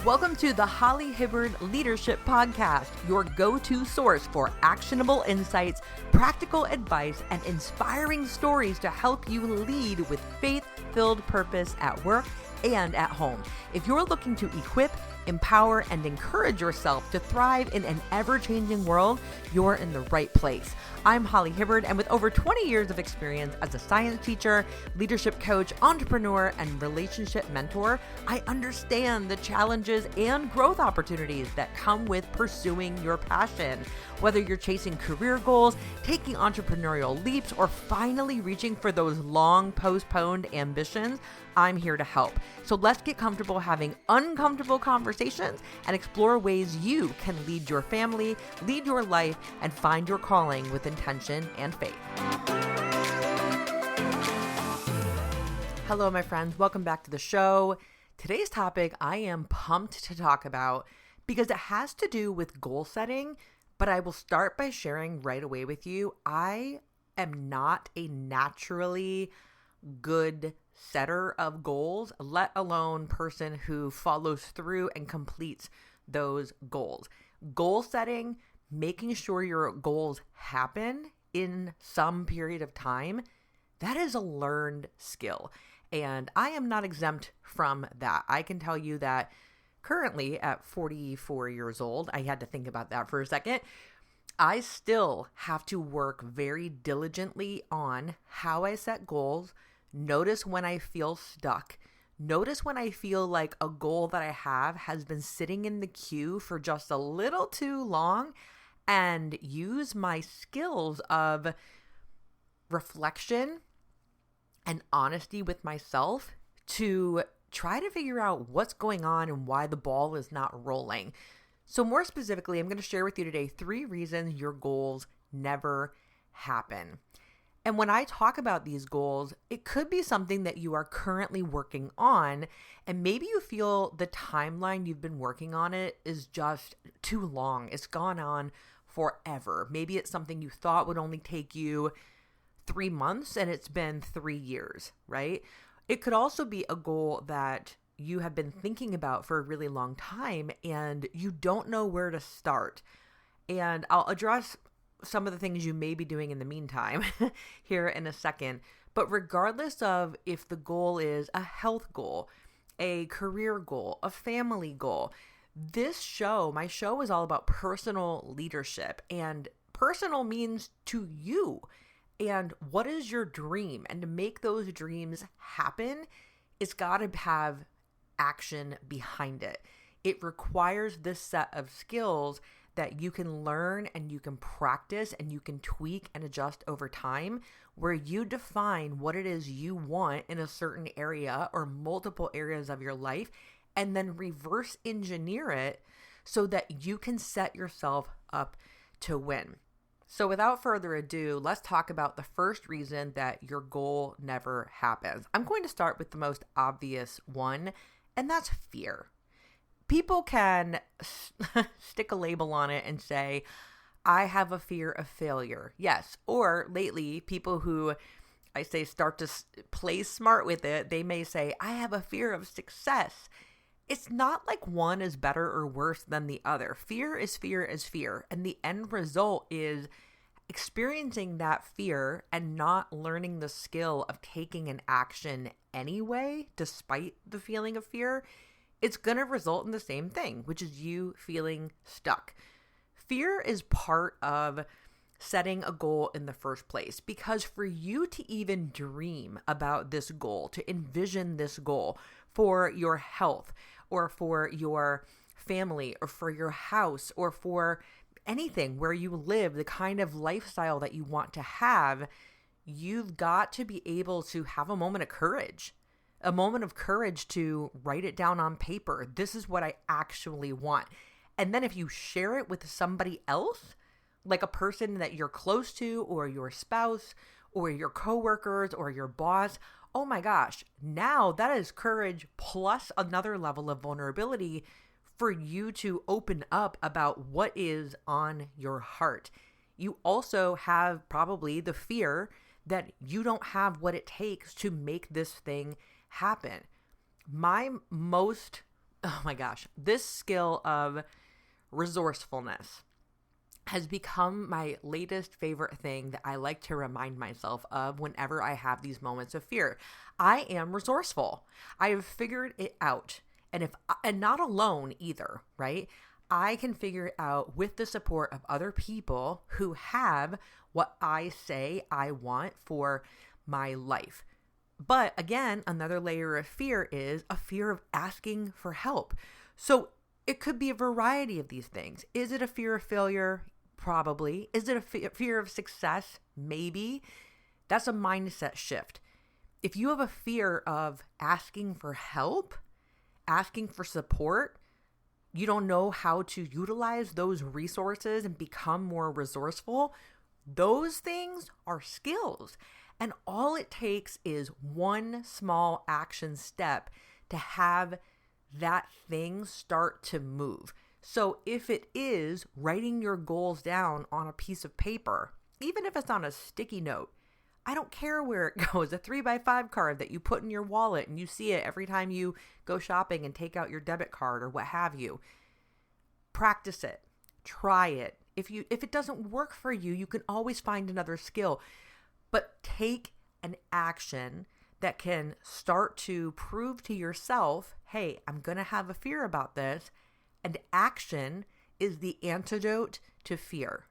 Welcome to the Holly Hibbard Leadership Podcast, your go-to source for actionable insights, practical advice, and inspiring stories to help you lead with faith-filled purpose at work and at home. If you're looking to equip, empower, and encourage yourself to thrive in an ever-changing world, you're in the right place. I'm Holly Hibbard, and with over 20 years of experience as a science teacher, leadership coach, entrepreneur, and relationship mentor, I understand the challenges and growth opportunities that come with pursuing your passion. Whether you're chasing career goals, taking entrepreneurial leaps, or finally reaching for those long postponed ambitions, I'm here to help. So let's get comfortable having uncomfortable conversations and explore ways you can lead your family, lead your life, and find your calling with intention and faith. Hello, my friends. Welcome back to the show. Today's topic I am pumped to talk about because it has to do with goal setting, but I will start by sharing right away with you, I am not a naturally good setter of goals, let alone person who follows through and completes those goals. Goal setting, making sure your goals happen in some period of time, that is a learned skill. And I am not exempt from that. I can tell you that currently at 44 years old, I had to think about that for a second, I still have to work very diligently on how I set goals. Notice when I feel stuck. Notice when I feel like a goal that I have has been sitting in the queue for just a little too long, and use my skills of reflection and honesty with myself to try to figure out what's going on and why the ball is not rolling. So more specifically, I'm going to share with you today 3 reasons your goals never happen. And when I talk about these goals, it could be something that you are currently working on, and maybe you feel the timeline you've been working on it is just too long. It's gone on forever. Maybe it's something you thought would only take you 3 months and it's been 3 years, right? It could also be a goal that you have been thinking about for a really long time and you don't know where to start. And I'll address some of the things you may be doing in the meantime here in a second. But regardless of if the goal is a health goal, a career goal, a family goal, my show is all about personal leadership, and personal means to you. And what is your dream? And to make those dreams happen, it's got to have action behind it. It requires this set of skills that you can learn and you can practice and you can tweak and adjust over time, where you define what it is you want in a certain area or multiple areas of your life, and then reverse engineer it so that you can set yourself up to win. So without further ado, let's talk about the first reason that your goal never happens. I'm going to start with the most obvious one, and that's fear. People can stick a label on it and say, I have a fear of failure. Yes. Or lately, people who I say start to play smart with it, they may say, I have a fear of success. It's not like one is better or worse than the other. Fear is fear is fear. And the end result is experiencing that fear and not learning the skill of taking an action anyway, despite the feeling of fear. It's going to result in the same thing, which is you feeling stuck. Fear is part of setting a goal in the first place, because for you to even dream about this goal, to envision this goal for your health or for your family or for your house or for anything where you live, the kind of lifestyle that you want to have, you've got to be able to have a moment of courage. A moment of courage to write it down on paper. This is what I actually want. And then if you share it with somebody else, like a person that you're close to, or your spouse, or your coworkers, or your boss, oh my gosh, now that is courage plus another level of vulnerability for you to open up about what is on your heart. You also have probably the fear that you don't have what it takes to make this thing happen. My most oh my gosh, this skill of resourcefulness has become my latest favorite thing that I like to remind myself of whenever I have these moments of fear. I am resourceful. I have figured it out. And not alone either, right? I can figure it out with the support of other people who have what I say I want for my life. But again, another layer of fear is a fear of asking for help. So it could be a variety of these things. Is it a fear of failure? Probably. Is it a fear of success? Maybe. That's a mindset shift. If you have a fear of asking for help, asking for support, you don't know how to utilize those resources and become more resourceful, those things are skills. And all it takes is one small action step to have that thing start to move. So if it is writing your goals down on a piece of paper, even if it's on a sticky note, I don't care where it goes, a 3x5 card that you put in your wallet and you see it every time you go shopping and take out your debit card or what have you. Practice it. Try it. If it doesn't work for you, you can always find another skill. But take an action that can start to prove to yourself, hey, I'm going to have a fear about this. And action is the antidote to fear.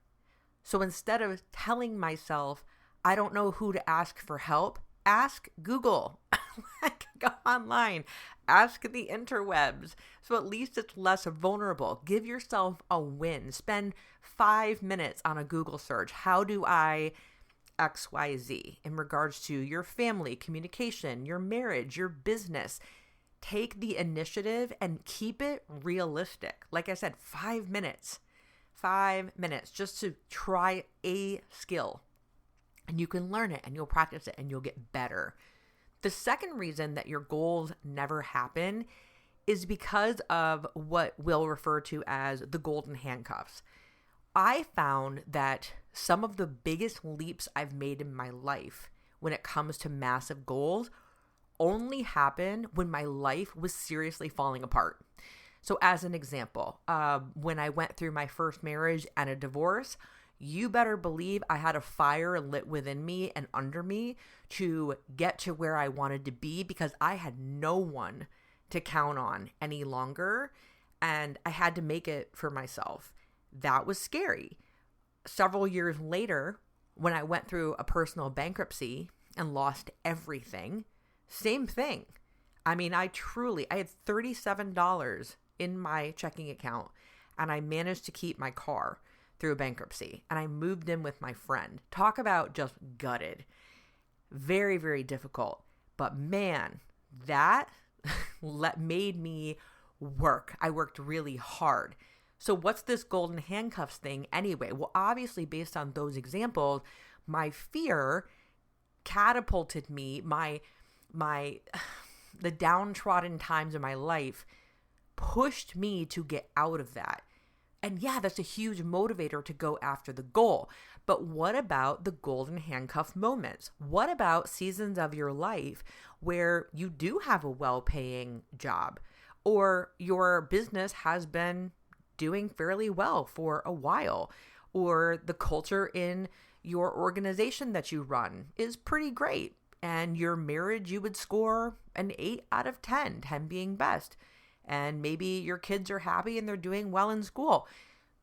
So instead of telling myself, I don't know who to ask for help, ask Google. Go online. Ask the interwebs. So at least it's less vulnerable. Give yourself a win. Spend 5 minutes on a Google search. How do I XYZ in regards to your family, communication, your marriage, your business? Take the initiative and keep it realistic. Like I said, 5 minutes. 5 minutes just to try a skill. And you can learn it and you'll practice it and you'll get better. The second reason that your goals never happen is because of what we'll refer to as the golden handcuffs. I found that some of the biggest leaps I've made in my life when it comes to massive goals only happened when my life was seriously falling apart. So as an example, when I went through my first marriage and a divorce, you better believe I had a fire lit within me and under me to get to where I wanted to be because I had no one to count on any longer and I had to make it for myself. That was scary. Several years later, when I went through a personal bankruptcy and lost everything, same thing. I mean, I had $37 in my checking account and I managed to keep my car through a bankruptcy and I moved in with my friend. Talk about just gutted. Very, very difficult. But man, that made me work. I worked really hard. So what's this golden handcuffs thing anyway? Well, obviously based on those examples, my fear catapulted me, the downtrodden times of my life pushed me to get out of that. And yeah, that's a huge motivator to go after the goal. But what about the golden handcuff moments? What about seasons of your life where you do have a well-paying job or your business has been doing fairly well for a while, or the culture in your organization that you run is pretty great, and your marriage you would score an 8 out of 10, 10 being best. And maybe your kids are happy and they're doing well in school.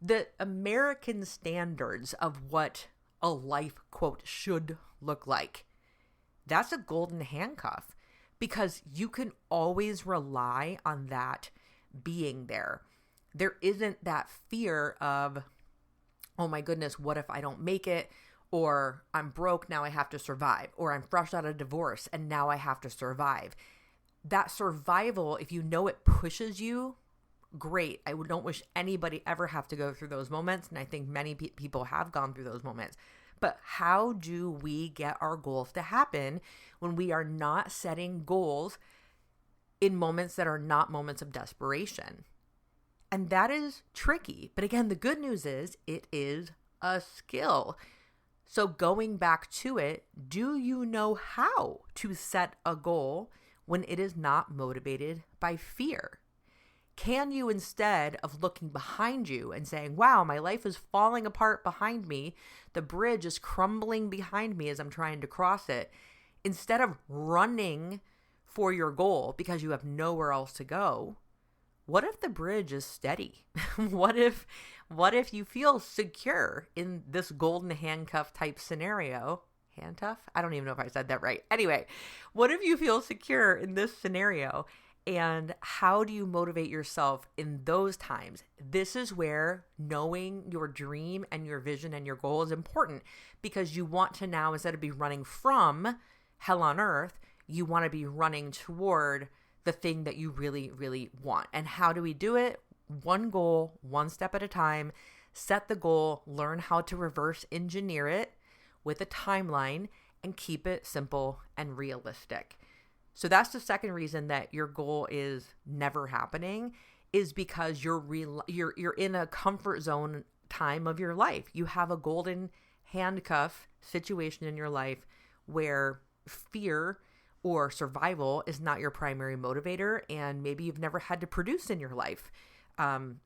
The American standards of what a life, quote, should look like. That's a golden handcuff because you can always rely on that being there. There isn't that fear of, oh my goodness, what if I don't make it? Or I'm broke, now I have to survive. Or I'm fresh out of divorce and now I have to survive. That survival, if you know it pushes you, great. I don't wish anybody ever have to go through those moments. And I think many people have gone through those moments. But how do we get our goals to happen when we are not setting goals in moments that are not moments of desperation? And that is tricky. But again, the good news is it is a skill. So going back to it, do you know how to set a goal when it is not motivated by fear? Can you, instead of looking behind you and saying, wow, my life is falling apart behind me, the bridge is crumbling behind me as I'm trying to cross it, instead of running for your goal because you have nowhere else to go, what if the bridge is steady? What if you feel secure in this golden handcuff type scenario? Handcuff? I don't even know if I said that right. Anyway, what if you feel secure in this scenario? And how do you motivate yourself in those times? This is where knowing your dream and your vision and your goal is important, because you want to now, instead of be running from hell on earth, you want to be running toward the thing that you really, really want. And how do we do it? One goal, one step at a time. Set the goal, learn how to reverse engineer it with a timeline, and keep it simple and realistic. So that's the second reason that your goal is never happening, is because you're in a comfort zone time of your life. You have a golden handcuff situation in your life where fear or survival is not your primary motivator, and maybe you've never had to produce in your life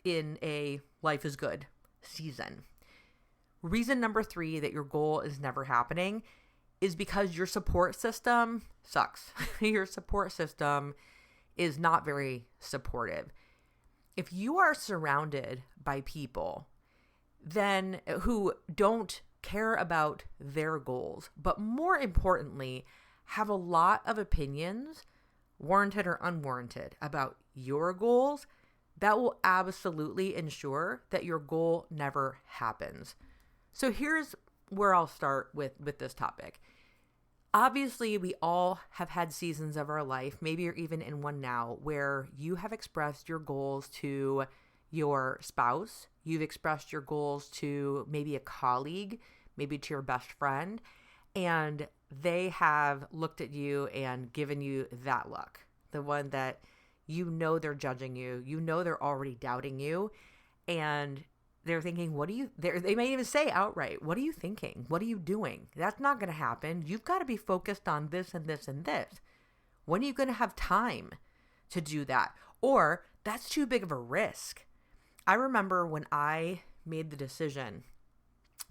in a life is good season. Reason number 3 that your goal is never happening is because your support system sucks. Your support system is not very supportive. If you are surrounded by people then who don't care about their goals, but more importantly, have a lot of opinions, warranted or unwarranted, about your goals, that will absolutely ensure that your goal never happens. So here's where I'll start with this topic. Obviously, we all have had seasons of our life, maybe you're even in one now, where you have expressed your goals to your spouse, you've expressed your goals to maybe a colleague, maybe to your best friend, and they have looked at you and given you that look, the one that you know they're judging you, you know they're already doubting you, and they're thinking, they may even say outright, what are you thinking? What are you doing? That's not going to happen. You've got to be focused on this and this and this. When are you going to have time to do that? Or that's too big of a risk. I remember when I made the decision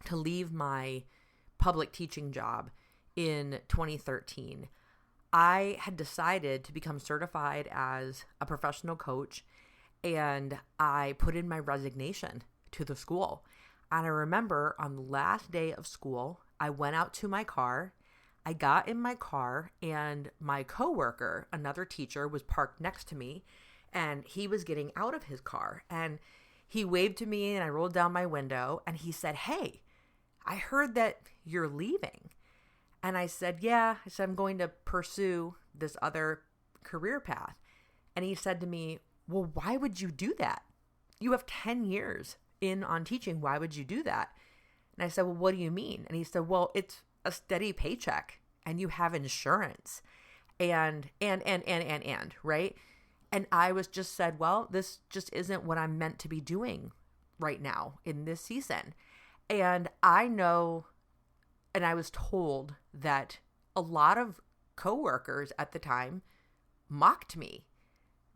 to leave my public teaching job in 2013, I had decided to become certified as a professional coach, and I put in my resignation to the school. And I remember on the last day of school, I went out to my car, I got in my car, and my coworker, another teacher, was parked next to me, and he was getting out of his car, and he waved to me, and I rolled down my window, and he said, "Hey, I heard that you're leaving." And I said, "Yeah." I said, "I'm going to pursue this other career path." And he said to me, "Well, why would you do that? You have 10 years in on teaching. Why would you do that?" And I said, "Well, what do you mean?" And he said, "Well, it's a steady paycheck and you have insurance and, right?" And I was just said, well, this just isn't what I'm meant to be doing right now in this season. And I know, and I was told that a lot of coworkers at the time mocked me.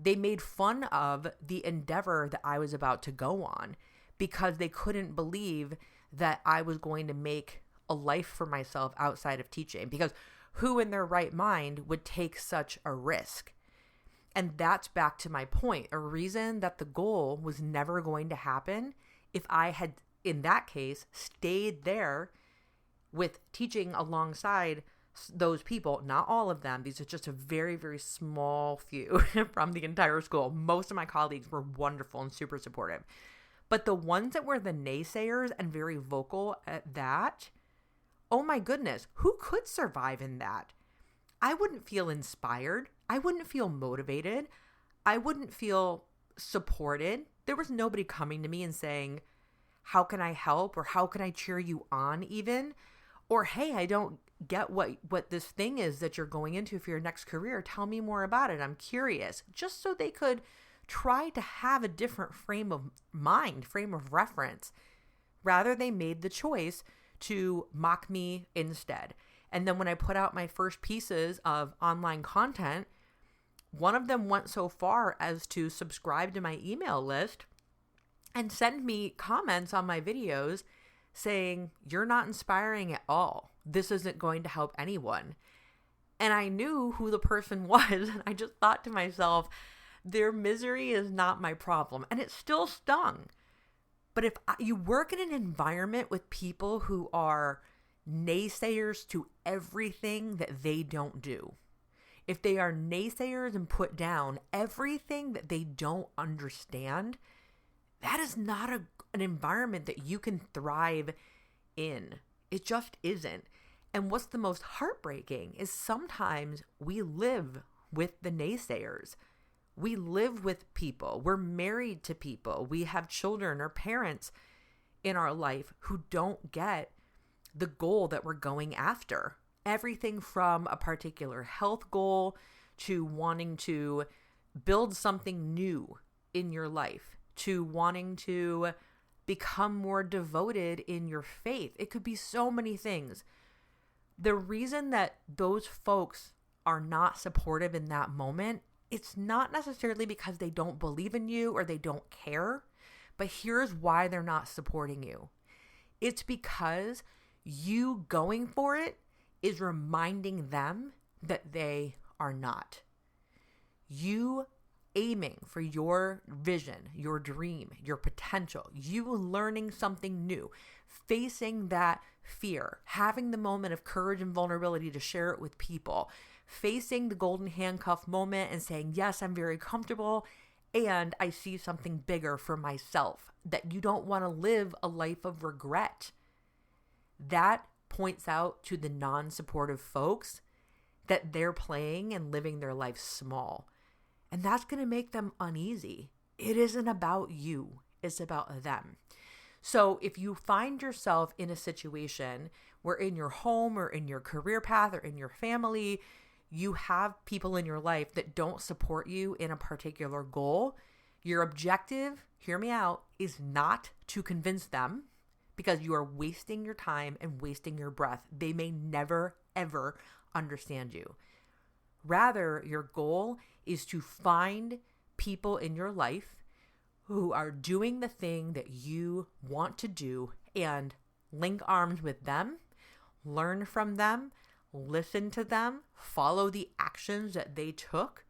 They made fun of the endeavor that I was about to go on because they couldn't believe that I was going to make a life for myself outside of teaching, because who in their right mind would take such a risk? And that's back to my point, a reason that the goal was never going to happen if I had, in that case, stayed there with teaching alongside those people. Not all of them. These are just a very, very small few from the entire school. Most of my colleagues were wonderful and super supportive. But the ones that were the naysayers and very vocal at that, oh my goodness, who could survive in that? I wouldn't feel inspired. I wouldn't feel motivated. I wouldn't feel supported. There was nobody coming to me and saying, "How can I help?" or "How can I cheer you on?" even, or "Hey, I don't get what this thing is that you're going into for your next career. Tell me more about it. I'm curious." Just so they could try to have a different frame of mind, frame of reference. Rather, they made the choice to mock me instead. And then when I put out my first pieces of online content, One of them went so far as to subscribe to my email list and send me comments on my videos saying, "You're not inspiring at all. This isn't going to help anyone." And I knew who the person was. And I just thought to myself, their misery is not my problem. And it still stung. But if you work in an environment with people who are naysayers to everything that they don't do, if they are naysayers and put down everything that they don't understand, that is not an environment that you can thrive in. It just isn't. And what's the most heartbreaking is sometimes we live with the naysayers. We live with people. We're married to people. We have children or parents in our life who don't get the goal that we're going after. Everything from a particular health goal to wanting to build something new in your life, to wanting to become more devoted in your faith. It could be so many things. The reason that those folks are not supportive in that moment, it's not necessarily because they don't believe in you or they don't care, but here's why they're not supporting you. It's because you going for it is reminding them that they are not. You aiming for your vision, your dream, your potential, you learning something new, facing that fear, having the moment of courage and vulnerability to share it with people, facing the golden handcuff moment and saying, yes, I'm very comfortable and I see something bigger for myself, that you don't want to live a life of regret. That points out to the non-supportive folks that they're playing and living their life small. And that's going to make them uneasy. It isn't about you. It's about them. So if you find yourself in a situation where in your home or in your career path or in your family, you have people in your life that don't support you in a particular goal, your objective, hear me out, is not to convince them, because you are wasting your time and wasting your breath. They may never, ever understand you. Rather, your goal is to find people in your life who are doing the thing that you want to do and link arms with them, learn from them, listen to them, follow the actions that they took,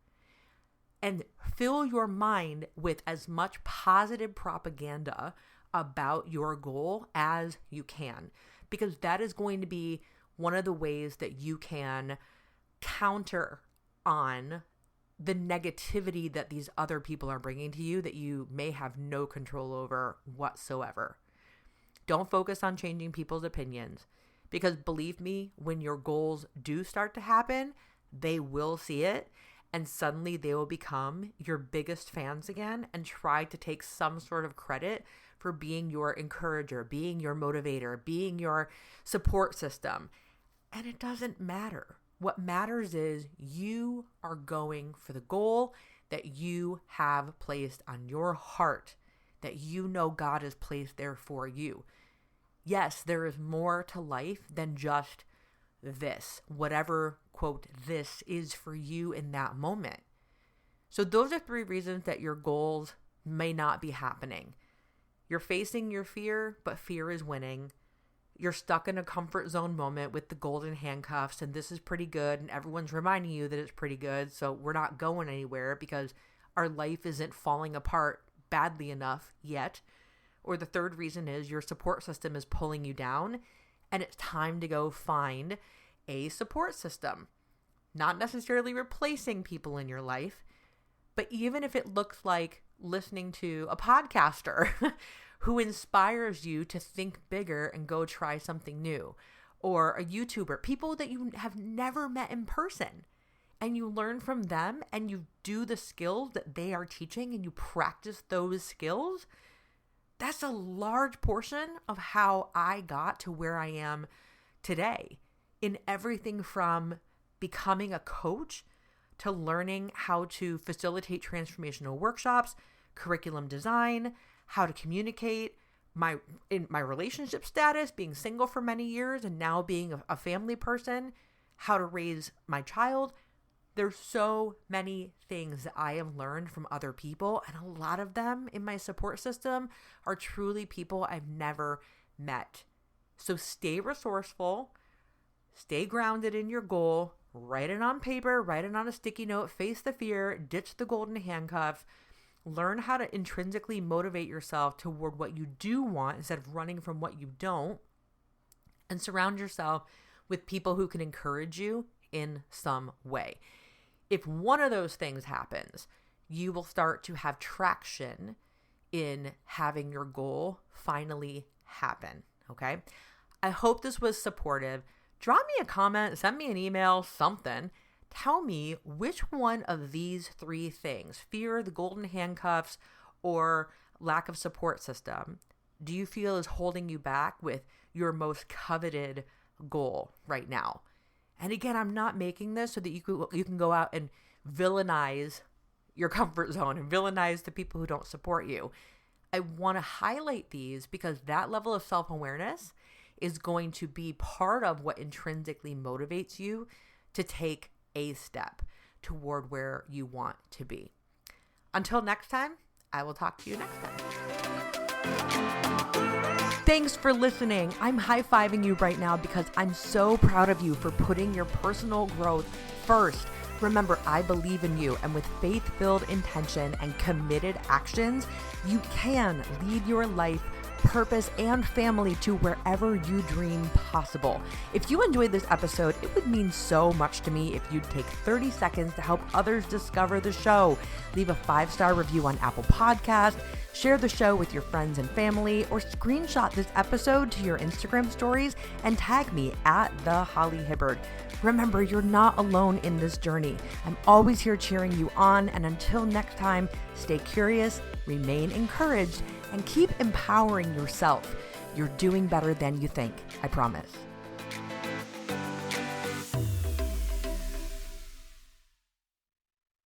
and fill your mind with as much positive propaganda about your goal as you can, because that is going to be one of the ways that you can counter on the negativity that these other people are bringing to you that you may have no control over whatsoever. Don't focus on changing people's opinions, because believe me, when your goals do start to happen, they will see it and suddenly they will become your biggest fans again and try to take some sort of credit for being your encourager, being your motivator, being your support system. And it doesn't matter. What matters is you are going for the goal that you have placed on your heart, that you know God has placed there for you. Yes, there is more to life than just this, whatever, quote, this is for you in that moment. So those are 3 reasons that your goals may not be happening. You're facing your fear, but fear is winning. You're stuck in a comfort zone moment with the golden handcuffs and this is pretty good and everyone's reminding you that it's pretty good, so we're not going anywhere because our life isn't falling apart badly enough yet. Or the 3rd reason is your support system is pulling you down and it's time to go find a support system. Not necessarily replacing people in your life, but even if it looks like listening to a podcaster who inspires you to think bigger and go try something new, or a YouTuber, people that you have never met in person, and you learn from them and you do the skills that they are teaching and you practice those skills. That's a large portion of how I got to where I am today, in everything from becoming a coach to learning how to facilitate transformational workshops, curriculum design, how to communicate, in my relationship status, being single for many years and now being a family person, how to raise my child. There's so many things that I have learned from other people, and a lot of them in my support system are truly people I've never met. So stay resourceful, stay grounded in your goal, write it on paper, write it on a sticky note, face the fear, ditch the golden handcuff, learn how to intrinsically motivate yourself toward what you do want instead of running from what you don't, and surround yourself with people who can encourage you in some way. If one of those things happens, you will start to have traction in having your goal finally happen, okay? I hope this was supportive. Drop me a comment, send me an email, something. Tell me which one of these three things, fear, the golden handcuffs, or lack of support system, do you feel is holding you back with your most coveted goal right now? And again, I'm not making this so that you can go out and villainize your comfort zone and villainize the people who don't support you. I want to highlight these because that level of self-awareness is going to be part of what intrinsically motivates you to take a step toward where you want to be. Until next time, I will talk to you next time. Thanks for listening. I'm high-fiving you right now because I'm so proud of you for putting your personal growth first. Remember, I believe in you, and with faith-filled intention and committed actions, you can lead your life, purpose, and family to wherever you dream possible. If you enjoyed this episode, it would mean so much to me if you'd take 30 seconds to help others discover the show. Leave a 5-star review on Apple Podcasts, share the show with your friends and family, or screenshot this episode to your Instagram stories and tag me at the Holly Hibbard. Remember, you're not alone in this journey. I'm always here cheering you on, and until next time, stay curious, remain encouraged, and keep empowering yourself. You're doing better than you think, I promise.